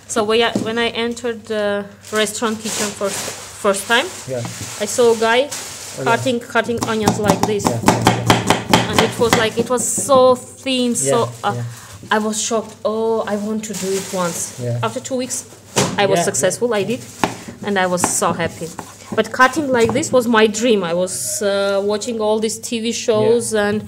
So when I entered the restaurant kitchen first time, yeah, I saw a guy cutting onions like this, and it was so thin, I was shocked. Oh, I want to do it once. Yeah. After 2 weeks, I was successful. I did, and I was so happy. But cutting like this was my dream. I was watching all these TV shows, and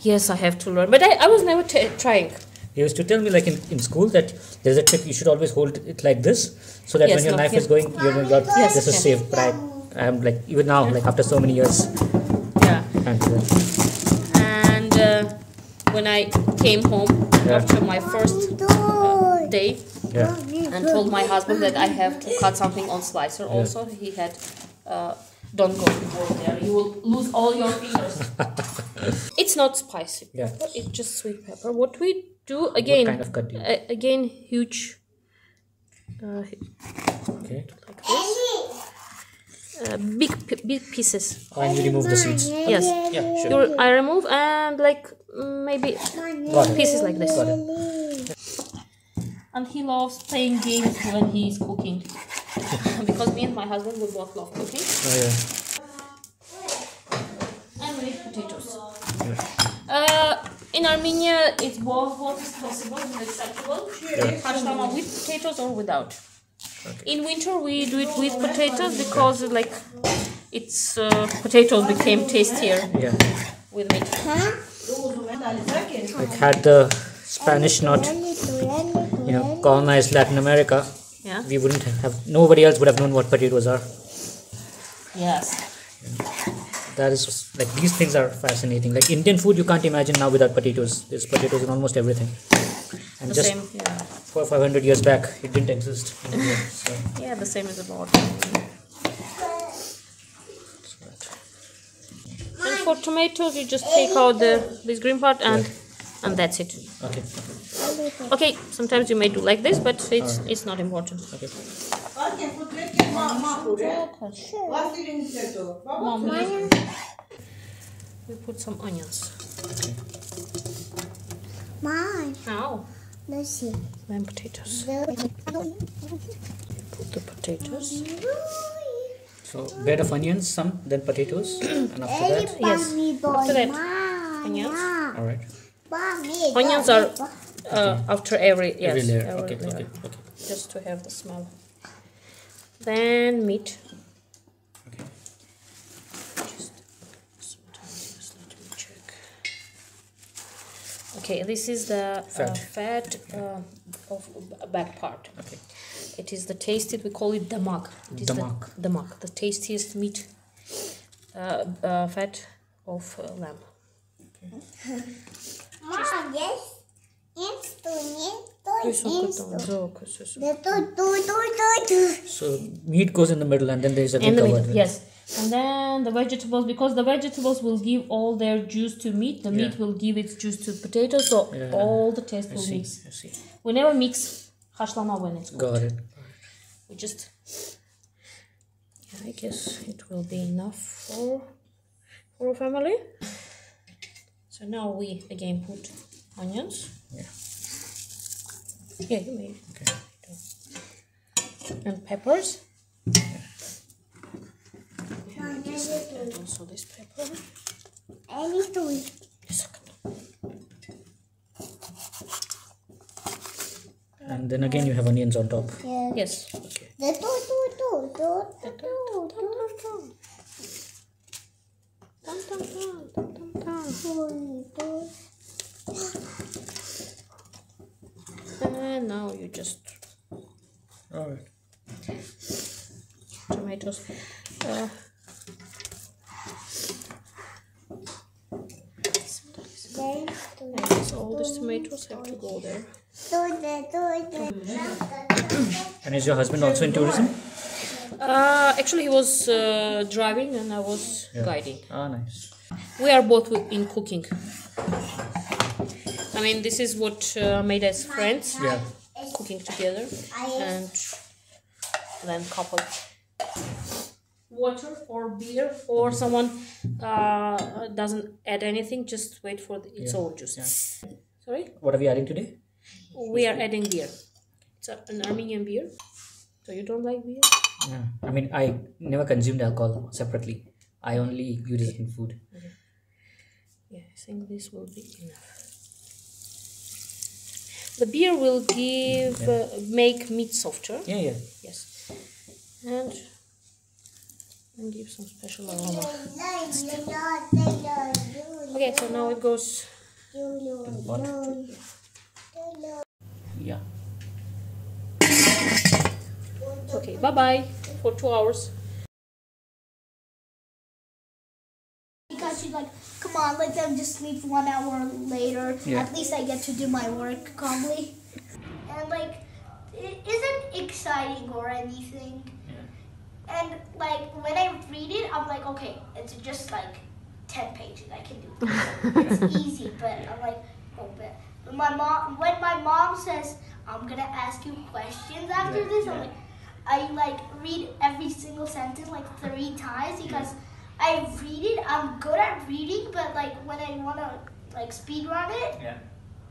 yes, I have to learn. But I was never trying. He used to tell me, like in school, that there's a trick. You should always hold it like this, so that when your knife is going, you're going, this is safe. But I'm like, even now, like after so many years. Yeah. And when I came home after my first day, and told my husband that I have to cut something on slicer also, he had, don't go there, you will lose all your fingers. It's not spicy pepper, it's just sweet pepper. What we do, again, what kind of cut do you again, huge, like this, big pieces. And you remove the seeds. Yes, Yeah, sure. I remove, and like maybe pieces like this. Got it. And he loves playing games when he is cooking. Because me and my husband, we both love cooking. Oh, yeah. And we need potatoes. In Armenia, it's both is possible, it's acceptable. Hashlama with potatoes or without. Okay. In winter, we do it with potatoes because like it's potatoes became tastier with meat. Like had the Spanish not, colonized Latin America, we wouldn't have, nobody else would have known what potatoes are. Yes. That is, like, these things are fascinating. Like Indian food, you can't imagine now without potatoes. There's potatoes in almost everything. And the just same, 400-500 years back, it didn't exist in India. So. Yeah, the same is about. And for tomatoes, you just take out this green part and that's it. Okay. Okay, sometimes you may do like this, but it's not important. Okay. We put some onions. Okay. Now, then potatoes. Put the potatoes. So bed of onions, some, then potatoes, and after that? Yes, after that, onions. All right. Onions are after every layer. Every Okay. layer. Just to have the smell. Then meat. Okay. Just let me check. Okay, this is the fat of back part. Okay. It is the tasted. We call it damak. It is damak, the tastiest meat, fat of lamb. Okay. So meat goes in the middle, and then there is a big cover. Yes, and then the vegetables, because the vegetables will give all their juice to meat. The meat will give its juice to potatoes, so all the taste will mix. I see. We never mix hashlama when it's cooked. Got it. We just, I guess it will be enough for a family. So now we again put onions. Yeah, you may. Okay. And peppers. And also this pepper. And then again you have onions on top. Yes. Okay. And now you just tomatoes. So all these tomatoes have to go there. And is your husband also in tourism? Actually, he was driving and I was guiding. Ah, nice. We are both in cooking. I mean, this is what made us friends. Yeah. Cooking together and then couple. water or beer, or someone doesn't add anything, just wait for its own juice. Yeah. Sorry? What are we adding today? We are adding beer. It's an Armenian beer. So you don't like beer? Yeah. I mean, I never consumed alcohol separately. I only use it in food. Okay. Yeah, I think this will be enough. The beer will give make meat softer. Yeah, yeah. Yes, and give some special aroma. Okay, so now it goes. Yeah. Okay, bye bye for 2 hours. Because she's like, come on, let them just sleep 1 hour later. Yeah. At least I get to do my work calmly. And like, it isn't exciting or anything. Yeah. And like, when I read it, I'm like, okay, it's just like 10 pages. I can do it. It's easy, but I'm like, oh, but when my mom says, I'm gonna ask you questions after this, I'm like, I like read every single sentence like 3 times because I read it. I'm good at reading, but like when I wanna like speed run it,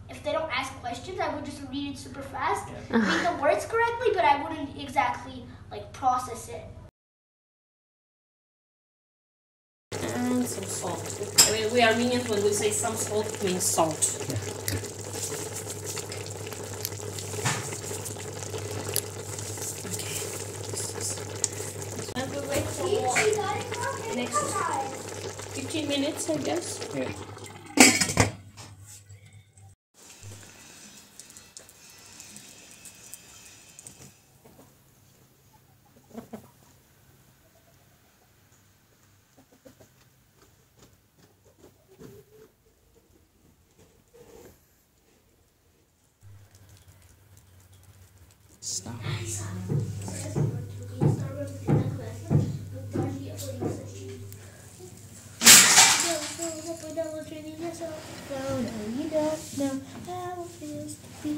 if they don't ask questions, I would just read it super fast, read the words correctly, but I wouldn't exactly like process it. And some salt. I mean, we Armenians, when we say some salt, it means salt. And we'll wait for next 15 minutes, I guess. Yeah. You don't know how it feels to be